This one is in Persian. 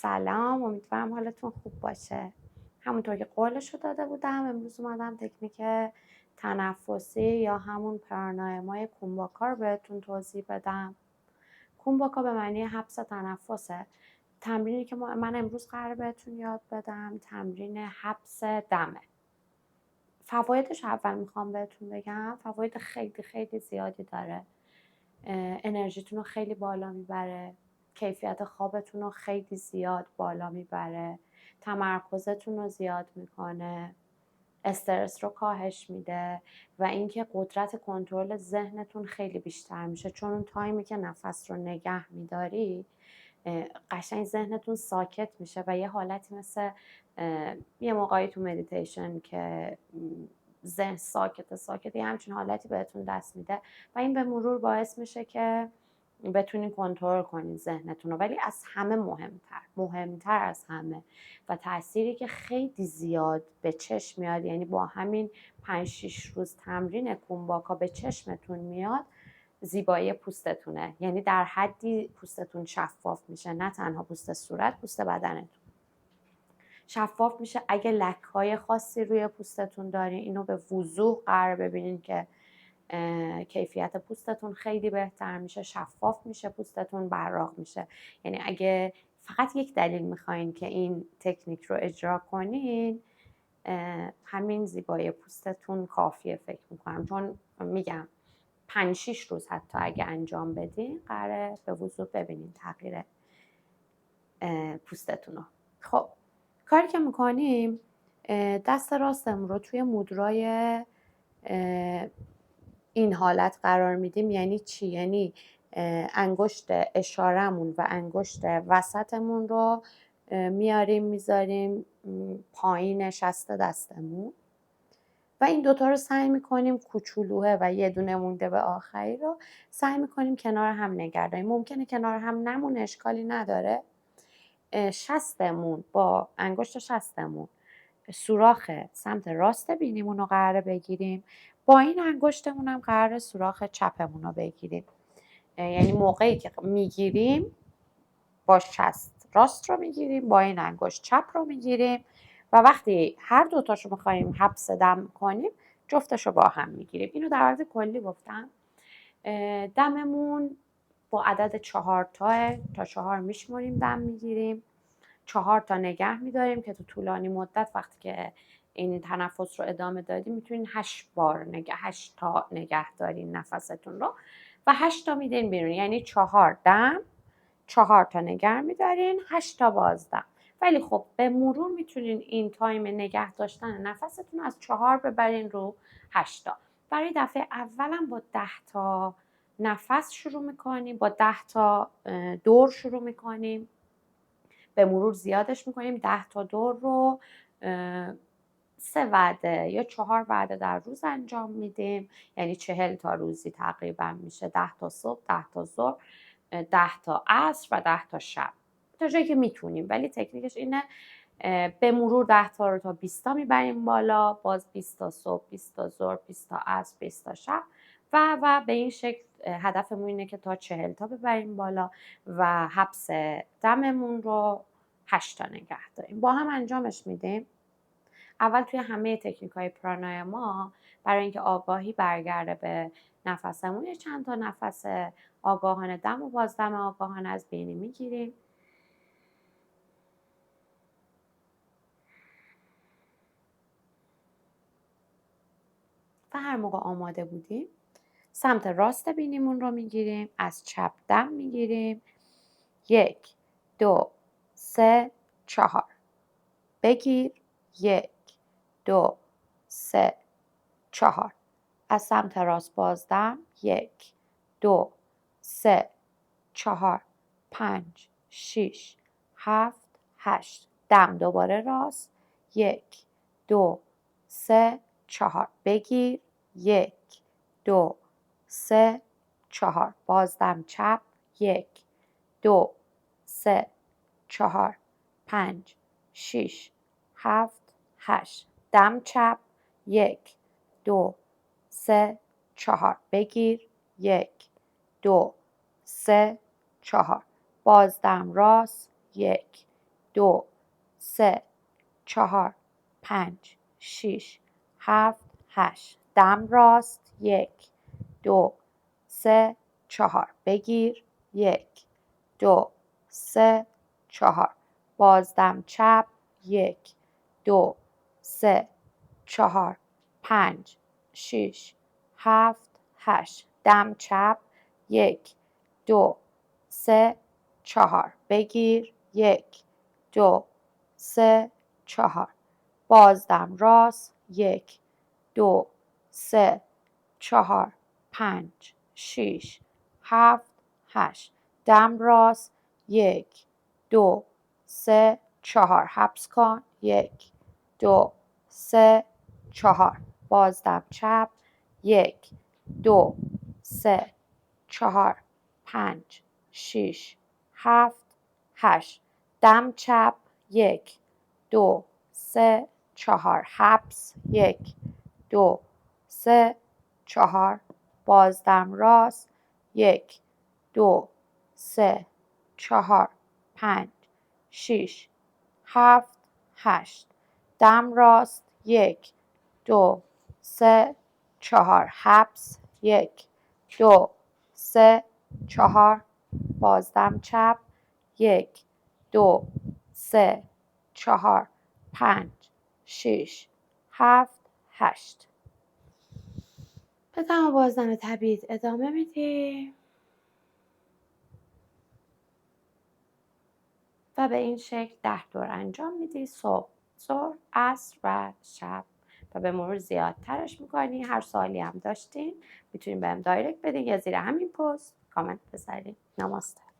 سلام، امیدوارم حالتون خوب باشه. همونطور که قولشو داده بودم امروز اومدم تکنیک تنفسی یا همون پرانایمای کومباکا رو بهتون توضیح بدم. کومباکا به معنی حبس تنفسه. تمرینی که من امروز قراره بهتون یاد بدم تمرین حبس دمه. فوایدش اول میخوام بهتون بگم. فواید خیلی خیلی زیادی داره. انرژیتون رو خیلی بالا میبره، کیفیت خوابتون رو خیلی زیاد بالا میبره، تمرکزتون رو زیاد میکنه، استرس رو کاهش میده و اینکه قدرت کنترل ذهنتون خیلی بیشتر میشه، چون اون تایمی که نفس رو نگه میداری قشنگ ذهنتون ساکت میشه و یه حالتی مثل یه موقعی تو مدیتیشن که ذهن ساکت یه همچین حالتی بهتون دست میده و این به مرور باعث میشه که بتونین کنترل کنین ذهنتون رو. ولی از همه مهمتر از همه و تأثیری که خیلی زیاد به چشم میاد، یعنی با همین 5-6 روز تمرین کومباکا به چشمتون میاد، زیبایی پوستتونه. یعنی در حدی پوستتون شفاف میشه، نه تنها پوست صورت، پوست بدنتون شفاف میشه. اگه لک‌های خاصی روی پوستتون دارین اینو به وضوح قرار ببینین که کیفیت پوستتون خیلی بهتر میشه، شفاف میشه، پوستتون براق میشه. یعنی اگه فقط یک دلیل میخواین که این تکنیک رو اجرا کنین، همین زیبایی پوستتون کافیه فکر میکنم. چون میگم 5-6 روز حتی اگه انجام بدین قراره به وضوح ببینین تغییر پوستتون رو. خب کاری که میکنیم دست راستمون رو توی مودرای این حالت قرار میدیم. یعنی چی؟ یعنی انگشت اشارمون و انگشت وسطمون رو میاریم میذاریم پایین شست دستمون و این دوتا رو سعی میکنیم کوچولوه و یه دونه مونده به آخری رو سعی میکنیم کنار هم نگه داریم. ممکنه کنار هم نمونه، اشکالی نداره. شستمون با انگشت شستمون سوراخ سمت راست بینیمون رو قراره بگیریم، با این انگشتمون هم قراره سوراخ چپمون رو بگیریم. یعنی موقعی که میگیریم با شست راست رو میگیریم، با این انگشت چپ رو میگیریم و وقتی هر دوتاشو میخوایم حبس دم کنیم جفتش رو با هم میگیریم. اینو در حالت کلی گفتم. دممون با عدد 4 تا 4 میشماریم، دم میگیریم، 4 تا نگه میداریم که تو طولانی مدت وقتی که این تنفس رو ادامه دادیم میتونین 8 تا نگه دارین نفستون رو و 8 تا میدین بیرون. یعنی 4 دم، 4 تا نگه میدارین، 8 تا بازدم. ولی خب به مرور میتونین این تایم نگه داشتن نفستون از 4 ببرین رو 8 تا. برای دفعه اولم با 10 تا نفس شروع میکنیم، با 10 تا دور شروع میکنیم، به مرور زیادش میکنیم. 10 تا دور رو 3 وعده یا 4 وعده در روز انجام میدیم، یعنی 40 تا روزی تقریبا میشه. 10 تا صبح، 10 تا ظهر، 10 تا عصر و 10 تا شب، تا جایی که میتونیم. ولی تکنیکش اینه به مرور 10 تا رو تا 20 تا میبریم بالا، باز 20 تا صبح، 20 تا ظهر، 20 تا عصر، 20 تا شب و به این شکل هدفمون اینه که تا 40 تا ببریم بالا و حبس دممون رو 8 تا نگه داریم. با هم انجامش میدیم. اول توی همه تکنیک‌های پرانایما برای اینکه آگاهی برگرده به نفسمون یه چند تا نفس آگاهانه دم و بازدم آگاهانه از بینی میگیریم و هر موقع آماده بودیم سمت راست بینیمون رو میگیریم، از چپ دم میگیریم. 1 2 3 4 بگیر. 1 2 3 4 از سمت راست بازدم. 1 2 3 4 5 6 7 8 دم دوباره راست. 1 2 3 4 بگیر. 1 2 3 4 بازدم چپ. 1 2 3 4 5 6 7 8 دم چپ. 1 2 3 4 بگیر. 1 2 3 4 بازدم راست. 1 2 3 4 5 6 7 8 دم راست 1 2 3 4 بگیر 1 2 3 4 بازدم چپ 1 2 3 4 5 6 7 8 دم چپ 1 2 3 4 بگیر 1 2 3 4 بازدم راست 1 2 3 4 5 6 7 8 دم راست 1 2 3 4 حبس کن 1 2 3 4 بازدم چپ 1 2 3 4 5 6 7 8 دم چپ 1 2 3 4 حبس 1 2 3 4 بازدم راست 1 2 3 4 5 6 7 8 دم راست 1 2 3 4 حبس 1 2 3 4 بازدم چپ 1 2 3 4 5 6 7 8 به دم و بازدم طبیعیت ادامه میدی و به این شکل 10 دور انجام میدی صبح، ظهر، عصر و شب و به مرور زیادترش میکنی. هر سوالی هم داشتین میتونین بهم دایرکت بدین یا زیر همین پست کامنت بذارین. نماسته.